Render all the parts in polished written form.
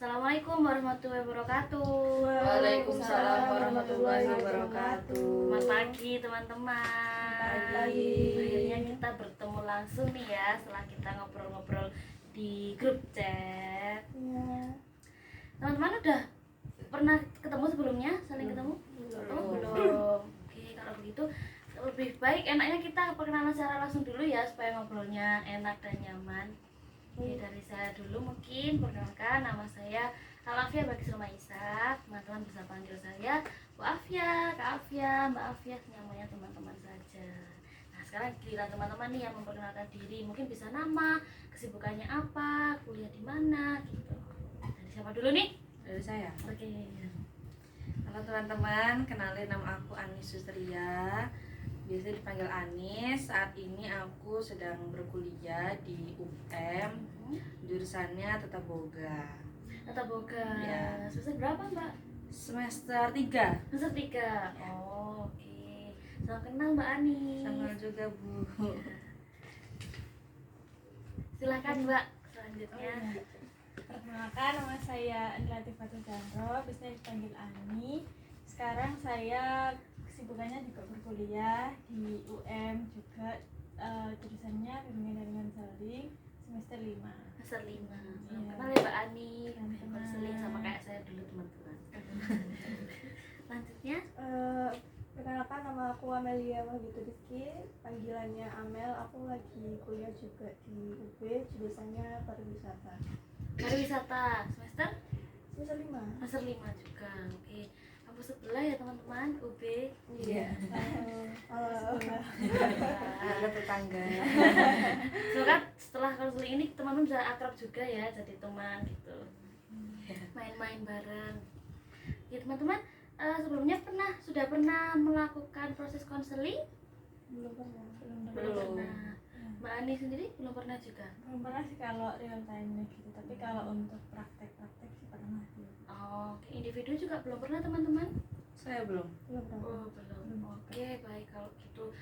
Assalamualaikum warahmatullahi wabarakatuh. Waalaikumsalam warahmatullahi wabarakatuh. Selamat pagi teman-teman. Selamat pagi. Akhirnya kita bertemu langsung nih ya setelah kita ngobrol-ngobrol di grup chat. Ya. Teman-teman udah pernah ketemu sebelumnya? Saling ketemu? Oh, belum. Oke, kalau begitu lebih baik enaknya kita perkenalan secara langsung dulu ya supaya ngobrolnya enak dan nyaman. Oke, dari saya dulu mungkin perkenalkan, nama saya Alafia Bagis Rumaisa. Teman-teman bisa panggil saya Bu Afia, Kak Afia, Mbak Afia, namanya teman-teman saja. Nah, sekarang giliran teman-teman nih yang memperkenalkan diri. Mungkin bisa nama, kesibukannya apa, kuliah di mana gitu. Dari siapa dulu nih? Dari saya. Oke. Halo teman-teman, kenalin nama aku Anis Sustria. Biasa dipanggil Anis. Saat ini aku sedang berkuliah di UM. Jurusannya Tata Boga. Tata Boga. Ya. Semester berapa, Mbak? Semester 3. Semester 3. Oh, oke. Salam kenal Mbak Ani. Sama juga Bu. Silakan Mbak selanjutnya. Perkenalkan, nama saya Anilatif Fatul Chandro, biasanya dipanggil Ani. Sekarang saya kesibukannya juga berkuliah di UM juga, jurusannya bimbingan jaringan seling semester 5. Semester 5. Iya. Kenal ya Mbak Ani. Kenal. Konseling sama kayak saya dulu teman-teman. Lanjutnya Perkenalkan, nama aku Amelia Wahyutu Rizky, panggilannya Amel. Aku lagi kuliah juga di UB, jurusannya pariwisata. pariwisata semester Semester 5. semester 5 juga. Oke. Kampus sebelah ya teman-teman, UB. Iya. Halo. Ada tetangga. Semoga setelah konseling ini teman-teman bisa akrab juga ya, jadi teman gitu. Main-main bareng. Ya teman-teman, sebelumnya sudah pernah melakukan proses konseling? Belum pernah. Belum Belum. pernah. Mbak Ani sendiri belum pernah juga? Belum pernah sih kalau real time gitu, tapi kalau untuk praktek-praktek sih pernah sih. Oh, oke. Individu juga belum pernah teman-teman? Saya belum. Belum pernah. Oh, belum. Oke, baik kalau gitu.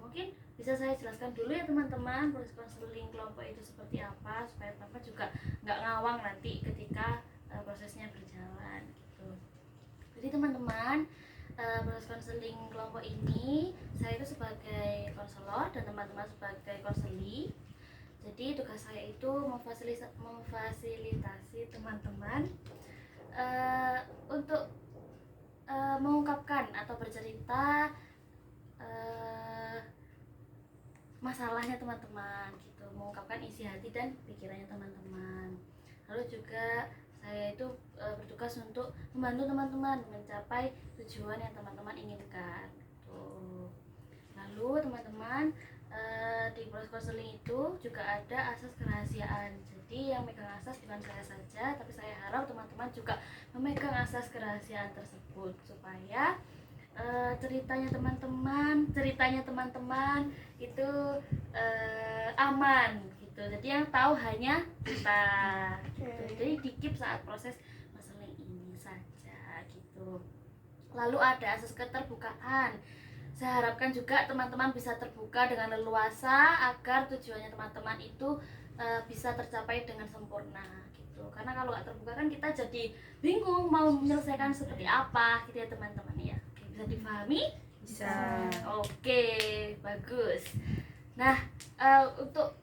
Mungkin bisa saya jelaskan dulu ya teman-teman proses konseling kelompok itu seperti apa supaya Bapak juga nggak ngawang nanti ketika prosesnya berjalan gitu. Jadi teman-teman, proses konseling kelompok ini saya itu sebagai konselor dan teman-teman sebagai konseli. Jadi tugas saya itu memfasilitasi teman-teman untuk mengungkapkan atau bercerita masalahnya teman-teman gitu, mengungkapkan isi hati dan pikirannya teman-teman. Lalu juga saya itu bertugas untuk membantu teman-teman mencapai tujuan yang teman-teman inginkan gitu. Lalu teman-teman, di proses konseling itu juga ada asas kerahasiaan. Jadi yang megang asas bukan saya saja, tapi saya harap teman-teman juga memegang asas kerahasiaan tersebut supaya ceritanya teman-teman itu aman gitu. Jadi yang tahu hanya kita gitu. Jadi dikip saat proses konseling ini saja gitu. Lalu ada asas keterbukaan. Saya harapkan juga teman-teman bisa terbuka dengan leluasa agar tujuannya teman-teman itu bisa tercapai dengan sempurna gitu. Karena kalau nggak terbuka kan kita jadi bingung mau menyelesaikan seperti apa gitu ya teman-teman ya. Oke, bisa dipahami? Bisa. Oke, bagus. Nah, untuk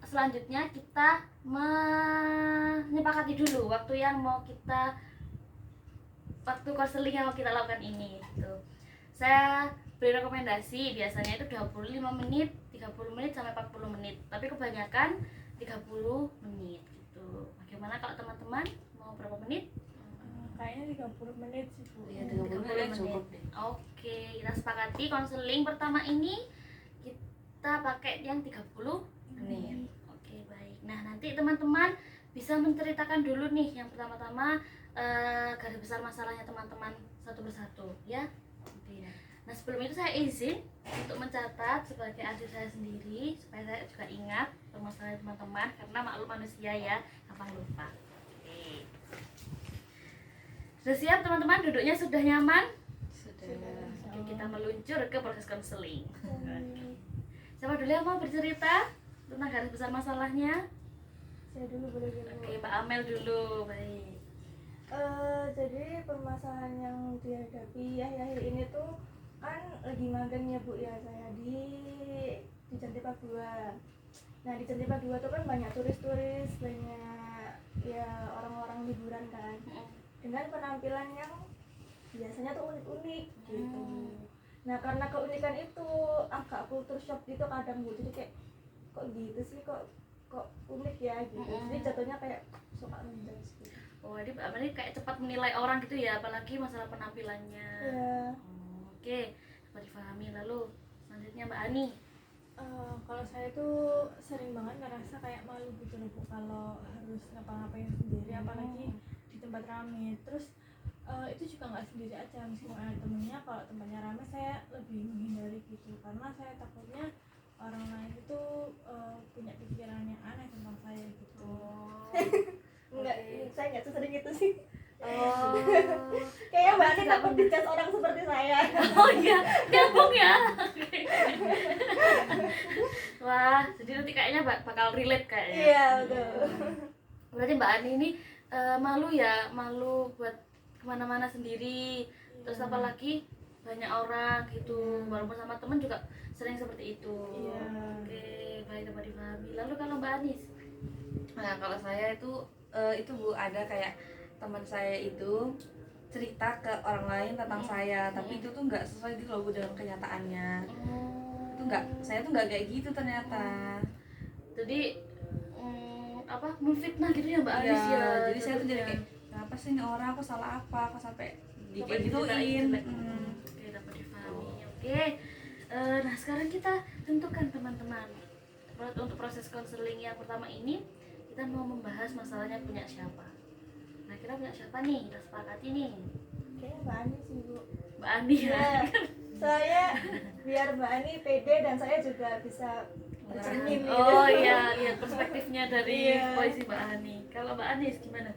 selanjutnya kita menyepakati dulu waktu konseling yang mau kita lakukan ini gitu. Saya beri rekomendasi biasanya itu 25 menit, 30 menit sampai 40 menit. Tapi kebanyakan 30 menit gitu. Bagaimana kalau teman-teman mau berapa menit? Kayaknya 30 menit sih Bu. Iya, 30 menit cukup deh. Oke, kita sepakati konseling pertama ini kita pakai yang 30 menit. Oke, baik. Nah, nanti teman-teman bisa menceritakan dulu nih yang pertama-tama garis besar masalahnya teman-teman satu persatu ya. Oke. Nah, sebelum itu saya izin untuk mencatat sebagai adik saya sendiri supaya saya juga ingat permasalahan teman-teman karena maklum manusia ya, gampang lupa. Oke. Sudah siap teman-teman? Duduknya sudah nyaman? Sudah. Oke, kita meluncur ke proses konseling. Siapa dulu yang mau bercerita tentang garis besar masalahnya? Saya dulu boleh dulu. Oke, Mbak Amel dulu. Baik. Jadi permasalahan yang dihadapi akhir-akhir ini tuh kan lagi magang ya Bu ya, saya di Jantipa 2. Nah di Jantipa 2 tuh kan banyak turis-turis, banyak ya orang-orang liburan kan, dengan penampilan yang biasanya tuh unik-unik gitu. Nah karena keunikan itu agak culture shock gitu kadang Bu, jadi kayak kok gitu sih, kok unik ya gitu. Jadi jatuhnya kayak suka menjudge gitu. Oh, jadi Mbak Amel ini kayak cepat menilai orang gitu ya, apalagi masalah penampilannya. Ya. Oke, dapat dipahami. Lalu selanjutnya Mbak Ani. Kalau saya tuh sering banget ngerasa kayak malu gitu loh Bu, kalau harus ngapa-ngapain sendiri, apalagi di tempat rame. Terus itu juga nggak sendiri aja, meskipun ada temennya. Kalau tempatnya rame saya lebih menghindari gitu, karena saya takutnya orang lain itu punya pikiran yang aneh tentang saya gitu. Enggak, Oke. saya nggak sesering itu sih. Oh. Kayaknya Mbak Ani takut dijudge orang seperti saya. Oh iya, nyambung ya. Wah, jadi nanti kayaknya bakal relate kayaknya. Iya betul. Berarti Mbak Ani ini malu ya, malu buat kemana-mana sendiri. Terus apalagi banyak orang gitu, walaupun sama teman juga sering seperti itu. Iya. Oke, baik, dapat dipahami. Lalu kalau Mbak Anis? Nah kalau saya itu Bu, ada kayak teman saya itu cerita ke orang lain tentang saya, tapi itu tuh nggak sesuai gitu loh Bu dengan kenyataannya. Itu nggak, saya tuh nggak kayak gitu ternyata. Jadi apa, memfitnah gitu ya Mbak Anis ya. Jadi saya tuh jadi kayak, kenapa sih ini orang, aku salah apa, aku sampai Sampai kayak gituin. Oke, dapat dipahami. Oke. Nah, sekarang kita tentukan teman-teman. Untuk proses konseling yang pertama ini, kita mau membahas masalahnya punya siapa. Nah, kita punya siapa nih? Kita sepakati nih. Kayaknya Mbak Ani sih Bu. Mbak Andi ya. Ya, saya biar Mbak Ani pede dan saya juga bisa bercermin gitu. Oh iya, lihat perspektifnya dari Iya. posisi Mbak Ani. Kalau Mbak Anis gimana?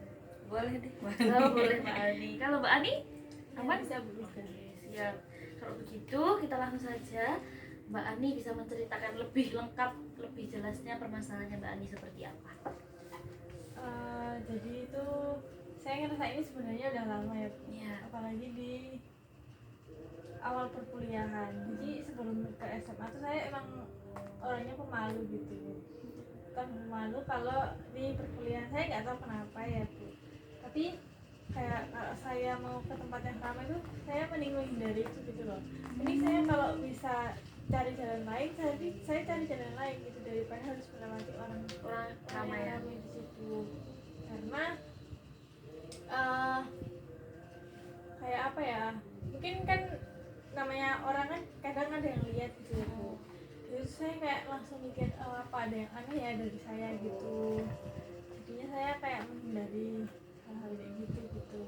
Boleh deh. Oh, boleh Mbak Ani. Kalau Mbak Ani? Aman? Bisa Bu, bisa. Oke, siap. Kalau begitu kita langsung saja. Mbak Ani bisa menceritakan lebih lengkap, lebih jelasnya permasalahannya Mbak Ani seperti apa. Jadi itu saya ngerasa ini sebenarnya udah lama ya Bu. Iya. Apalagi di awal perkuliahan. Jadi sebelum ke SMA tuh saya emang orangnya pemalu gitu. Bukan pemalu, kalau di perkuliahan saya nggak tahu kenapa ya Bu. Tapi kayak kalau saya mau ke tempat yang ramai tuh saya mending menghindari itu gitu loh. Mending saya kalau bisa cari jalan lain, saya cari jalan lain gitu, daripada harus melewati orang Ramai ya. ramai di situ. Karena kayak apa ya, mungkin kan namanya orang kan kadang ada yang lihat gitu ya Bu. Terus saya kayak langsung mikir apa ada yang aneh ya dari saya gitu. Jadinya saya kayak menghindari hal-hal kayak gitu.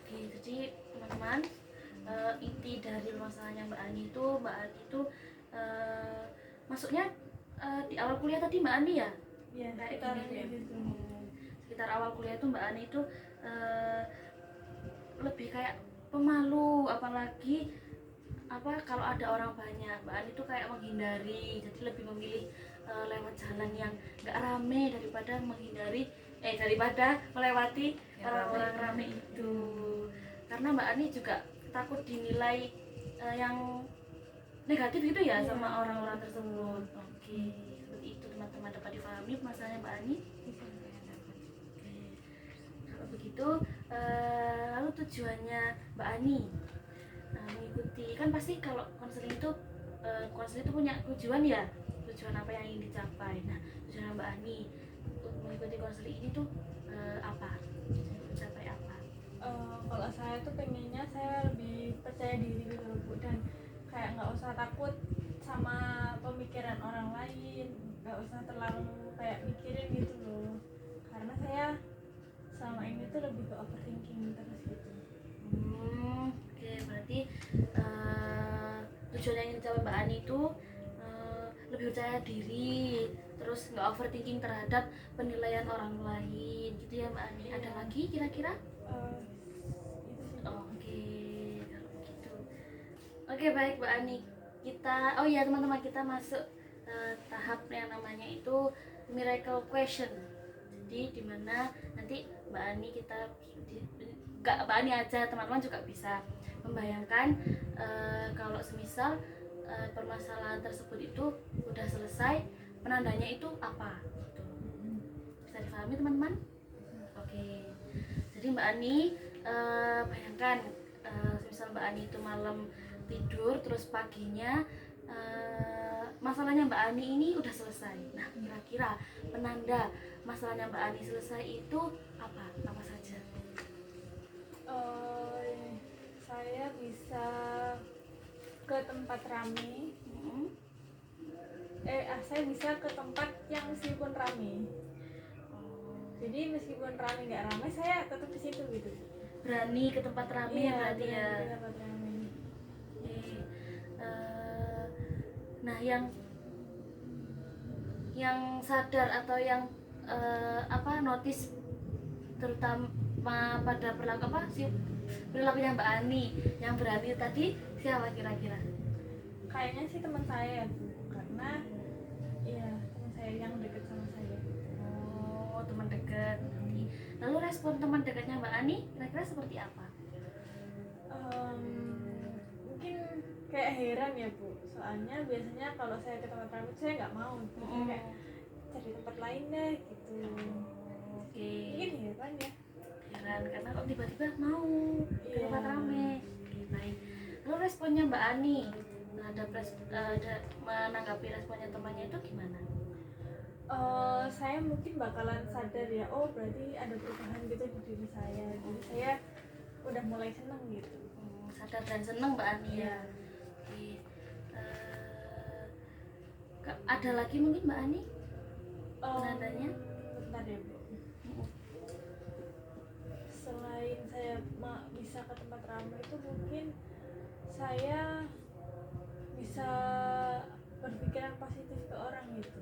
Oke, jadi teman-teman, inti dari permasalahannya Mbak Ani itu masuknya di awal kuliah tadi Mbak Ani ya? Ya, Kayak sekitar gini kayak ya. gitu. Sekitar awal kuliah itu Mbak Ani itu lebih kayak pemalu, apalagi kalau ada orang banyak. Mbak Ani itu kayak menghindari, jadi lebih memilih lewat jalan yang nggak rame daripada melewati Yang orang-orang rame itu. Karena Mbak Ani juga takut dinilai yang negatif gitu ya sama orang-orang tersebut. Oke, seperti itu teman-teman, dapat dipahami masalahnya Mbak Ani. Oke. Kalau begitu, lalu tujuannya Mbak Ani mengikuti, kan pasti kalau konseling itu punya tujuan ya, tujuan apa yang ingin dicapai. Nah, tujuan Mbak Ani untuk mengikuti konseling ini tuh apa? Mencapai apa? Kalau saya tuh pengennya saya lebih percaya diri gitu loh Bu, dan kayak nggak usah takut sama pemikiran orang lain, nggak usah terlalu kayak mikirin gitu loh, karena saya selama ini tuh lebih ke overthinking terus gitu. Oke, berarti tujuan yang ingin dicapai Mbak Ani itu lebih percaya diri, terus nggak overthinking terhadap penilaian orang lain, gitu ya Mbak Ani. Ada lagi kira-kira? Itu sih. Oke, kalau begitu. Oke, baik Mbak Ani. Kita, teman-teman, kita masuk tahap yang namanya itu miracle question. Jadi dimana nanti Mbak Ani nggak Mbak Ani aja, teman-teman juga bisa membayangkan kalau semisal permasalahan tersebut itu udah selesai, penandanya itu apa gitu. Bisa dipahami teman-teman? Oke. Jadi Mbak Ani bayangkan misal Mbak Ani itu malam tidur terus paginya masalahnya Mbak Ani ini udah selesai. Nah, kira-kira penanda masalahnya Mbak Ani selesai itu apa? Apa saja? Saya bisa ke tempat rame. Saya bisa ke tempat yang meskipun rame. Jadi meskipun rame nggak rame, saya tetap di situ gitu. Berani ke tempat rame Iya, berarti ya. berani ke tempat rame. Oke. Nah, yang sadar atau yang notice terutama pada perilakunya Mbak Ani yang berani tadi siapa kira-kira? Kayaknya sih teman saya, Bu. Karena ya teman saya yang dekat sama saya. Oh, teman dekat. Lalu respon teman dekatnya Mbak Ani kira-kira seperti apa? Mungkin kayak heran ya, Bu. Soalnya biasanya kalau saya ke tempat rambut saya nggak mau. Biasanya kayak cari tempat lain deh gitu. Oke. Mungkin heran ya. Heran karena kok tiba-tiba mau ke Iya. tempat rame. Oke, baik. Lalu responnya Mbak Ani terhadap menanggapi responnya temannya itu gimana? Saya mungkin bakalan sadar ya, oh berarti ada perubahan gitu di diri saya. Jadi saya udah mulai seneng gitu. Sadar dan seneng Mbak Ani ya. Oke. Ada lagi mungkin Mbak Ani penandanya? Bentar ya, Bu. Selain saya bisa ke tempat ramai itu mungkin saya bisa berpikiran positif ke orang gitu.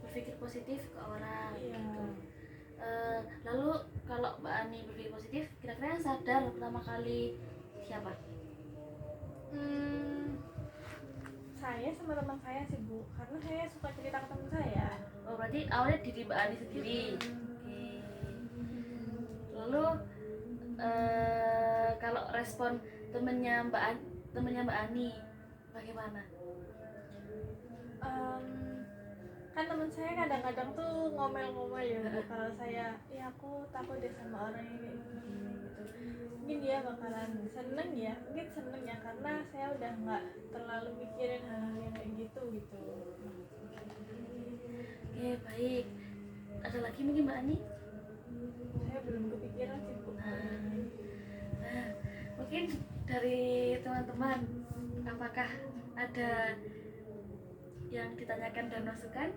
Berpikir positif ke orang. Iya. Gitu. Lalu kalau Mbak Ani berpikir positif, kira-kira yang sadar pertama kali siapa? Saya sama teman saya sih, Bu, karena saya suka cerita ke teman saya. Oh, berarti awalnya diri Mbak Ani sendiri. Oke. Lalu kalau respon temennya Mbak Ani bagaimana? Kan teman saya kadang-kadang tuh ngomel-ngomel ya, Bu, kalau saya, ya aku takut deh sama orang yang kayak gini gitu. Mungkin dia bakalan seneng ya, mungkin seneng ya karena saya udah nggak terlalu mikirin hal-hal yang kayak gitu. Oke, baik. Ada lagi mungkin Mbak Ani? Saya belum kepikiran sih, Bu. Nah, mungkin dari teman-teman apakah ada yang ditanyakan dan masukan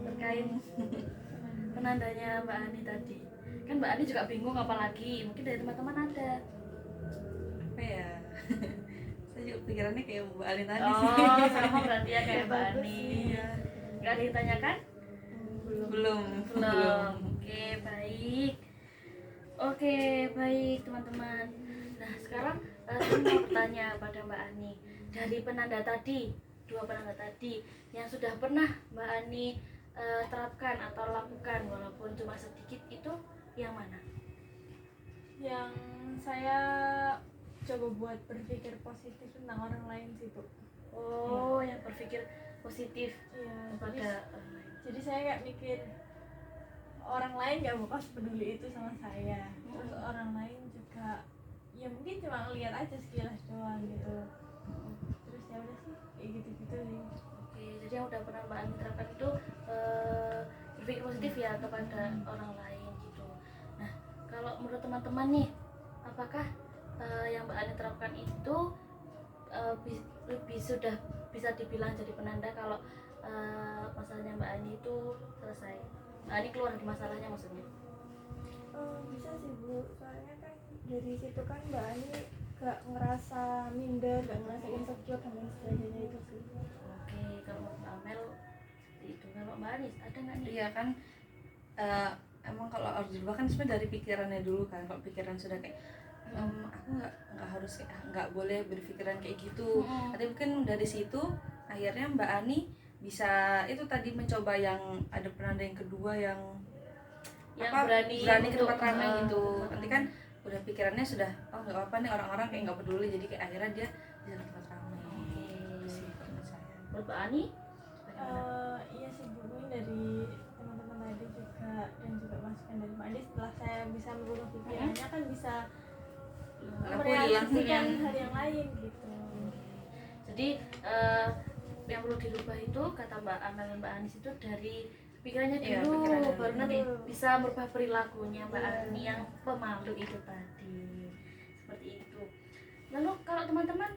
terkait penandanya Mbak Ani tadi? Kan Mbak Ani juga bingung apalagi, mungkin dari teman-teman ada. Apa ya? Saya juga pikirannya kayak Mbak Ali tadi sih. Oh, sama berarti ya kayak Mbak Ani. Iya. Nggak ada yang ditanyakan? Belum. Oke, baik. Oke, baik teman-teman. Nah, sekarang saya mau bertanya pada Mbak Ani. Dari penanda tadi, 2 penanda tadi yang sudah pernah Mbak Ani terapkan atau lakukan walaupun cuma sedikit, itu yang mana? Yang saya coba buat berpikir positif tentang orang lain sih, Bu. Oh, yang berpikir positif Iya, kepada orang lain. jadi saya kayak mikir orang lain gak bakal peduli itu sama saya. Terus orang lain juga ya mungkin cuma ngeliat aja sekilas doang gitu. Terus ya udah sih kayak gitu-gitu sih. Oke, jadi yang udah pernah Mbak Ani terapkan itu berpikir positif ya kepada orang lain gitu. Nah, kalau menurut teman-teman nih, apakah yang Mbak Ani terapkan itu lebih sudah bisa dibilang jadi penanda kalau masalahnya Mbak Ani itu selesai? Mbak Ani keluar dari masalahnya maksudnya? Bisa sih, Bu, soalnya kan dari situ kan Mbak Ani gak ngerasa minder, gak ngerasa insecure dan lain sebagainya itu sih. Oke, kalau Mbak Amel itu, kalau Mbak Ani ada nggak nih? Iya kan, emang kalau harus dirubah kan sebenarnya dari pikirannya dulu kan. Kalau pikiran sudah kayak aku nggak harus nggak boleh berpikiran kayak gitu. Tapi mungkin dari situ akhirnya Mbak Ani bisa itu tadi mencoba yang ada yang kedua yang berani ke tempat ramai gitu. Nanti kan udah pikirannya sudah nggak apa-apa nih orang-orang kayak nggak peduli, jadi kayak akhirnya dia bisa ke tempat ramai. Gitu sih menurut saya. Menurut Mbak Ani Iya sih Bu, mungkin dari teman-teman tadi juga dan juga masukan dari Mbak Andi, setelah saya bisa merubah pikirannya kan bisa merealisasikan hal yang lain gitu. jadi yang perlu dirubah itu kata Mbak Amel dan Mbak Anis itu dari pikirannya Iya, dulu, pikirannya baru dulu. nanti bisa merubah perilakunya Mbak Ani yang pemalu itu tadi, seperti itu. Lalu kalau teman-teman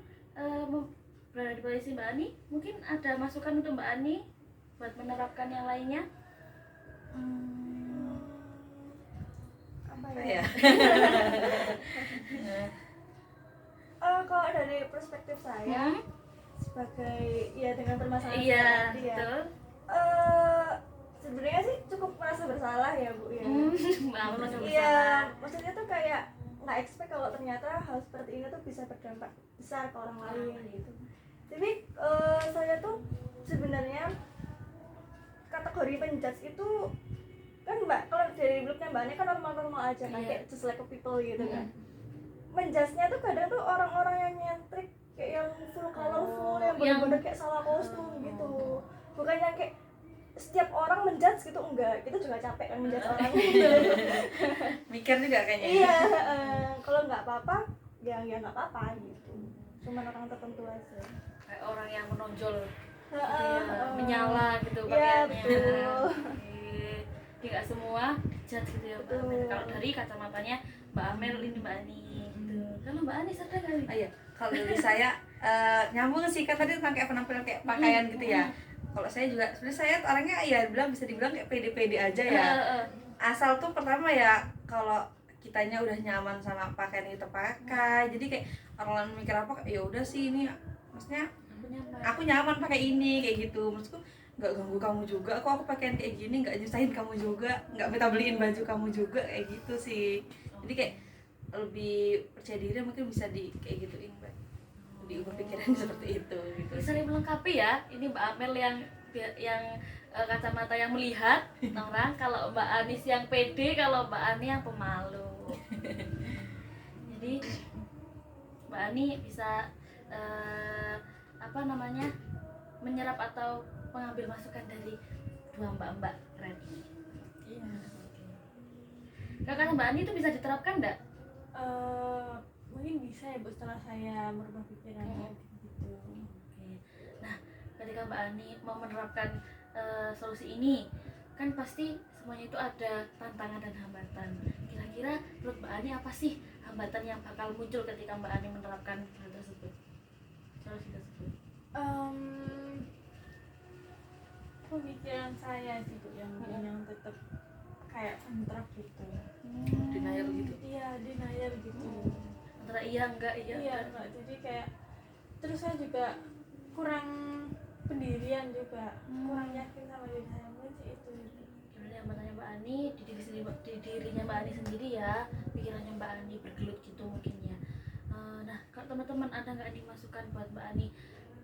berada di posisi Mbak Ani, mungkin ada masukan untuk Mbak Ani buat menerapkan yang lainnya? Apa Apa ya? ya? Kalau dari perspektif saya sebagai ya dengan permasalahan Iya, tadi ya, betul. sebenarnya sih cukup merasa bersalah ya Bu ya. Mbak Amel merasa Iya, bersalah. maksudnya tuh kayak nggak expect kalau ternyata hal seperti ini tuh bisa berdampak besar ke orang lain gitu. Jadi saya tuh sebenarnya kategori penjudge itu kan Mbak, kalau dari blognya Mbak ini kan normal-normal aja kan, kayak just like a people gitu kan. Menjudge-nya tuh kadang tuh orang-orang yang nyentrik, kayak yang full colorful, yang bener-bener kayak salah kostum gitu. Bukan yang kayak setiap orang menjudge gitu, enggak, kita juga capek kan menjudge orang gitu. Mikir juga kayaknya. Iya, kalau nggak apa-apa ya nggak apa-apa gitu, cuma orang tertentu aja. Kayak orang yang menonjol gitu Heeh, ya, menyala gitu iya, pakaiannya. betul. Oke. Jadi nggak semua judge gitu ya Mbak Amel. Kalau dari kacamatanya Mbak Amel ini Mbak Ani gitu. Kalau Mbak Ani sadar kali. Iya, kalau dari saya nyambung sih kan tadi tentang kayak penampilan kayak pakaian gitu ya. Kalau saya juga sebenarnya saya orangnya ya bisa dibilang kayak pede-pede aja ya. Asal tuh pertama ya kalau kitanya udah nyaman sama pakaian yang kita pakai, jadi kayak orang lain mikir apa ya udah sih ini, maksudnya aku nyaman pakai ini kayak gitu, maksudku nggak ganggu kamu juga kok aku pakaian kayak gini, nggak nyusahin kamu juga, nggak minta beliin baju kamu juga kayak gitu sih. Jadi kayak lebih percaya diri mungkin bisa di kayak gituin Mbak, diubah pikiran seperti itu gitu. Saling melengkapi ya. Ini Mbak Amel yang kacamata yang melihat orang, kalau Mbak Anis yang pede, kalau Mbak Ani yang pemalu. Jadi Mbak Ani bisa menyerap atau mengambil masukan dari dua mbak-mbak keren ini. Iya. Kalau kata Mbak Ani itu bisa diterapkan enggak? Mungkin bisa ya Bu, setelah saya merubah pikirannya gitu. Oke. Nah, ketika Mbak Ani mau menerapkan solusi ini, kan pasti semuanya itu ada tantangan dan hambatan. Kira-kira menurut Mbak Ani apa sih hambatan yang bakal muncul ketika Mbak Ani menerapkan hal tersebut, solusi tersebut? Pemikiran saya sih Bu, yang tetap kayak kontrak gitu. Denial gitu. Iya, denial gitu. Antara iya enggak Enggak. Jadi kayak terus saya juga kurang pendirian juga, kurang yakin sama diri saya, mungkin sih itu gitu. Jadi hambatannya Mbak Ani di dirinya Mbak Ani sendiri ya, pikirannya Mbak Ani bergelut gitu mungkin ya. Nah, kalau teman-teman ada nggak nih masukan buat Mbak Ani,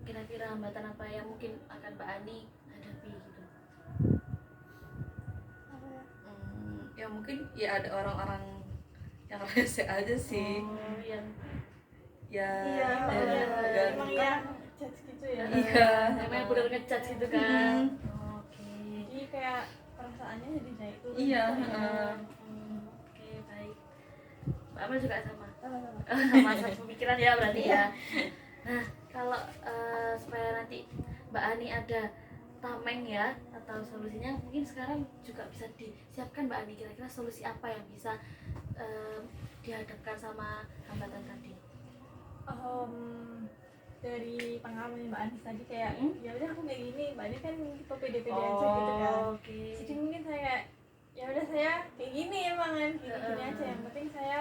kira-kira hambatan apa yang mungkin akan Mbak Ani hadapi gitu? Ya mungkin ya ada orang-orang yang rese aja sih. Yang Ya Iya, dan Emang yang judge gitu ya. iya. emang bener ngejudge gitu kan. Oke. Jadi kayak perasaannya jadi naik turun. Iya, gitu. Oke, baik. Mbak Amel juga sama. Sama-sama. Sama satu pemikiran ya berarti ya. Nah, kalau supaya nanti Mbak Ani ada tameng ya atau solusinya, mungkin sekarang juga bisa disiapkan Mbak Ani, kira-kira solusi apa yang bisa dihadapkan sama hambatan tadi. Dari pengalaman Mbak Anis tadi kayak ya udah aku kayak gini, Mbak Anis kan tipe pede-pede aja gitu kan. Oke. Jadi mungkin saya ya udah saya kayak gini emang kan gini aja, yang penting saya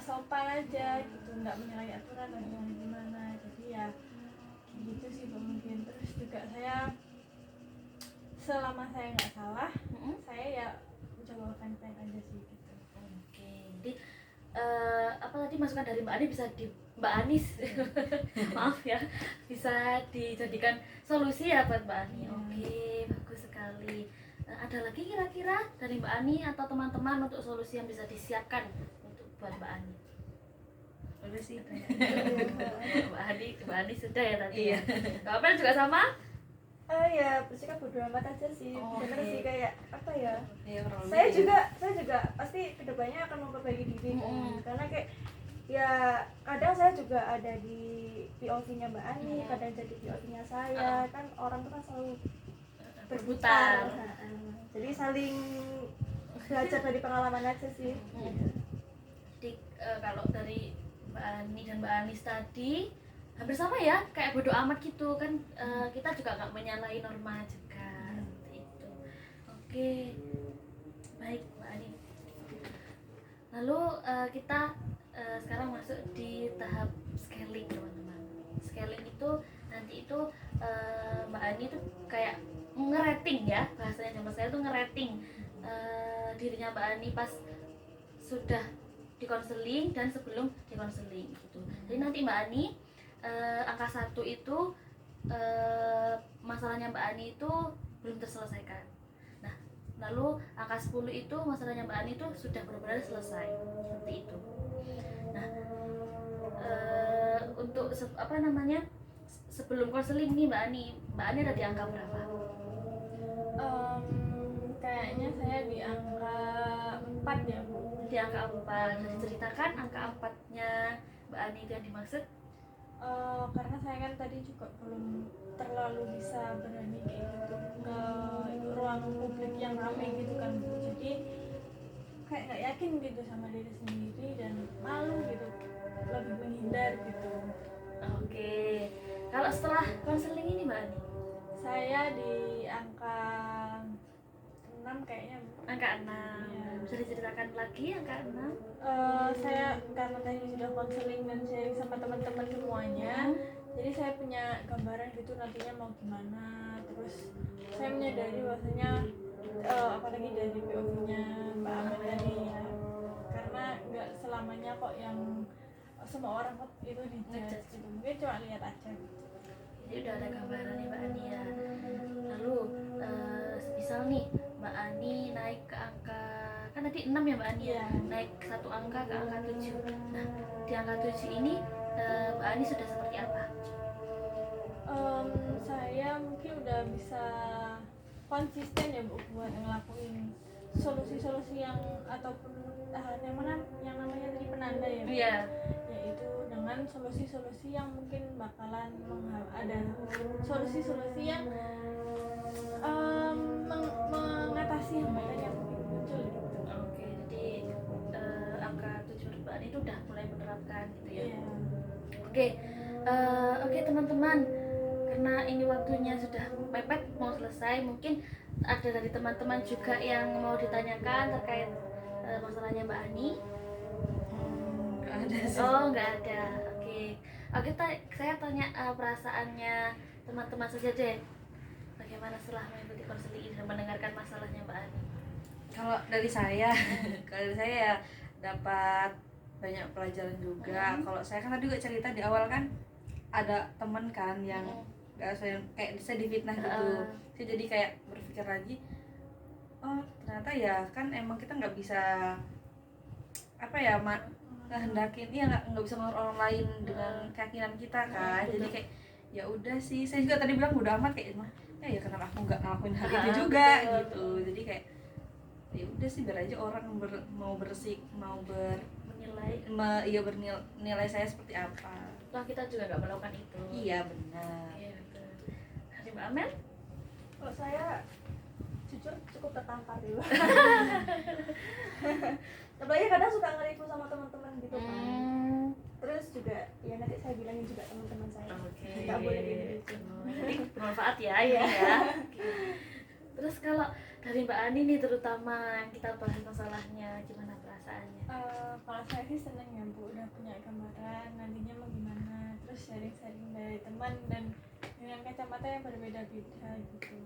sopan aja gitu, nggak menyalahi aturan dan gimana. Jadi ya gitu sih Bu, mungkin. Terus juga saya selama saya nggak salah, saya ya mencoba fine-fine aja sih gitu. Oke. Jadi apa tadi masukan dari Mbak Ani bisa Mbak Anis maaf ya, bisa dijadikan solusi ya buat Mbak Ani. Oke, bagus sekali. Ada lagi kira-kira dari Mbak Ani atau teman-teman untuk solusi yang bisa disiapkan untuk buat Mbak Ani? Udah sih. Mbak Ani sudah ya tadi. Iya. Mbak Apel juga sama? Ya bersikap bodo amat aja sih. Bener Oke. sih, kayak apa ya, Iya, kurang saya lebih. juga pasti kedepannya akan memperbaiki diri kan. Mm-mm. Karena kayak ya kadang saya juga ada di POV-nya Mbak Ani, Mm. kadang jadi POV-nya saya. Kan orang tuh kan selalu Berputar. Jadi saling belajar dari pengalaman aja sih. Jadi kalau dari Mbak Ani dan Mbak Anis tadi hampir sama ya, kayak bodo amat gitu kan. Kita juga nggak menyalahi norma juga seperti itu. Oke, baik Mbak Ani. Lalu kita sekarang masuk di tahap scaling teman-teman. Scaling itu nanti itu Mbak Ani itu kayak ngerating ya, bahasanya zaman saya itu ngerating dirinya Mbak Ani pas sudah di konseling dan sebelum di konseling gitu. Jadi nanti Mbak Ani angka 1 itu masalahnya Mbak Ani itu belum terselesaikan. Nah, lalu angka 10 itu masalahnya Mbak Ani itu sudah benar-benar selesai seperti itu. Nah, untuk sebelum konseling nih Mbak Ani ada di angka berapa? Kayaknya saya di angka 4 ya Bu. Di angka 4. Nah, diceritakan angka 4-nya Mbak Ani itu yang dimaksud. Karena saya kan tadi juga belum terlalu bisa berani kayak gitu ke ruang publik yang ramai gitu kan Bu. Jadi kayak nggak yakin gitu sama diri sendiri dan malu gitu, lebih menghindar gitu. Oke. Kalau setelah konseling ini Mbak Ani? Saya di angka 6 kayaknya Bu. Angka 6. Iya. Bisa diceritakan lagi angka 6? Saya karena tadi sudah konseling dan sharing sama teman-teman semuanya, jadi saya punya gambaran gitu nantinya mau gimana. Terus saya menyadari bahwasanya apalagi dari POV-nya Mbak Amel tadi ya, karena nggak selamanya kok yang semua orang kok itu dijudge gitu, mungkin cuma lihat aja gitu. Jadi udah ada gambaran nih Mbak Ani ya. Lalu misal nih Mbak Ani naik ke angka, kan tadi 6 ya Mbak Ani ya? Iya. Naik 1 angka ke angka 7. Nah, di angka 7 ini Mbak Ani sudah seperti apa? Saya mungkin udah bisa konsisten ya Bu buat ngelakuin solusi-solusi yang ataupun yang namanya tadi penanda ya Bu. Iya. Yaitu dengan solusi-solusi yang mungkin bakalan ada solusi-solusi yang mengatasi hambatan yang mungkin muncul gitu. Oke, jadi angka 7 Mbak Ani itu udah mulai menerapkan gitu ya. Iya. Oke teman-teman, karena ini waktunya sudah mepet mau selesai, mungkin ada dari teman-teman juga yang mau ditanyakan terkait masalahnya Mbak Ani. Nggak ada sih. Oh nggak ada, oke. Saya tanya perasaannya teman-teman saja deh. Bagaimana setelah mengikuti konseling ini dan mendengarkan masalahnya Mbak Ani? Kalau dari saya, ya dapat banyak pelajaran juga. Kalau saya kan tadi juga cerita di awal kan ada teman kan yang nggak kayak saya difitnah gitu. Saya jadi kayak berpikir lagi, oh ternyata ya kan emang kita nggak bisa apa ya ngehendakin, iya nggak bisa mengatur orang lain dengan keyakinan kita kan. Jadi kayak ya udah sih, saya juga tadi bilang udah amat kayak mah ya kenapa aku nggak ngelakuin hal itu juga gitu. Jadi kayak ya udah sih biar aja orang mau bernilai saya seperti apa. Toh kita juga nggak melakukan itu. Iya benar. Iya betul. Dari Mbak Amel? Kalau saya jujur cukup tertampar ya. Apalagi kadang suka nge-review sama teman-teman gitu kan. Terus juga ya nanti saya bilangin juga teman-teman saya. Oke. Nggak boleh gitu. Jadi bermanfaat ya ini ya. Oke. Terus kalau dari Mbak Ani nih terutama yang kita bahas masalahnya, gimana perasaannya? Kalau saya sih seneng ya Bu, udah punya gambaran nantinya mau gimana, terus sharing-sharing dari teman dan dengan kacamata yang berbeda-beda gitu.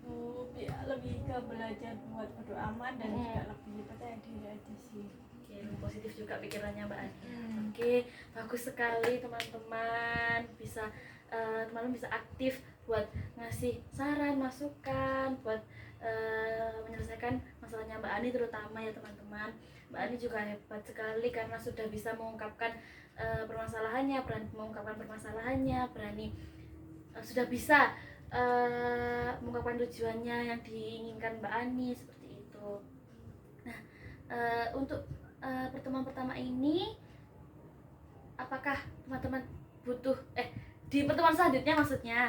Bu lebih ke belajar buat bodo amat dan juga lebih percaya diri aja sih. Oke, positif juga pikirannya Mbak Ani. Oke, bagus sekali teman-teman, bisa teman-teman bisa aktif buat ngasih saran, masukan, buat menyelesaikan masalahnya Mbak Ani terutama ya teman-teman. Mbak Ani juga hebat sekali karena sudah bisa mengungkapkan permasalahannya, berani mengungkapkan permasalahannya, berani sudah bisa mengungkapkan tujuannya yang diinginkan Mbak Ani seperti itu. Nah, untuk pertemuan pertama ini, apakah teman-teman butuh di pertemuan selanjutnya maksudnya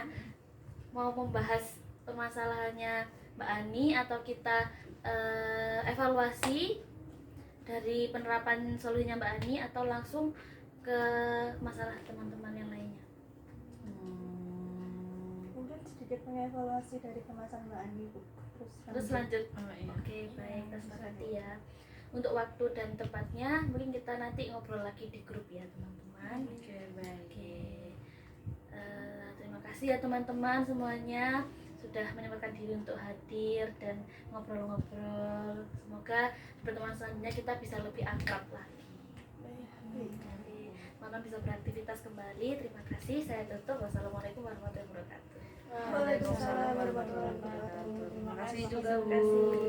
mau membahas permasalahannya Mbak Ani atau kita evaluasi dari penerapan solusinya Mbak Ani atau langsung ke masalah teman-teman yang lainnya? Mungkin sedikit mengevaluasi dari kemasan Mbak Ani, Bu. Terus lanjut. Oh, iya. Oke, baik, kita sepakati ya. Untuk waktu dan tempatnya mungkin kita nanti ngobrol lagi di grup ya teman-teman. Oke, baik. Oke. Terima kasih ya teman-teman semuanya sudah menyempatkan diri untuk hadir dan ngobrol-ngobrol. Semoga di pertemuan selanjutnya kita bisa lebih akrab lagi. Teman-teman bisa beraktivitas kembali. Terima kasih. Saya tutup. Wassalamualaikum warahmatullahi wabarakatuh. Waalaikumsalam warahmatullahi wabarakatuh. Terima kasih juga, Terima kasih. Bu.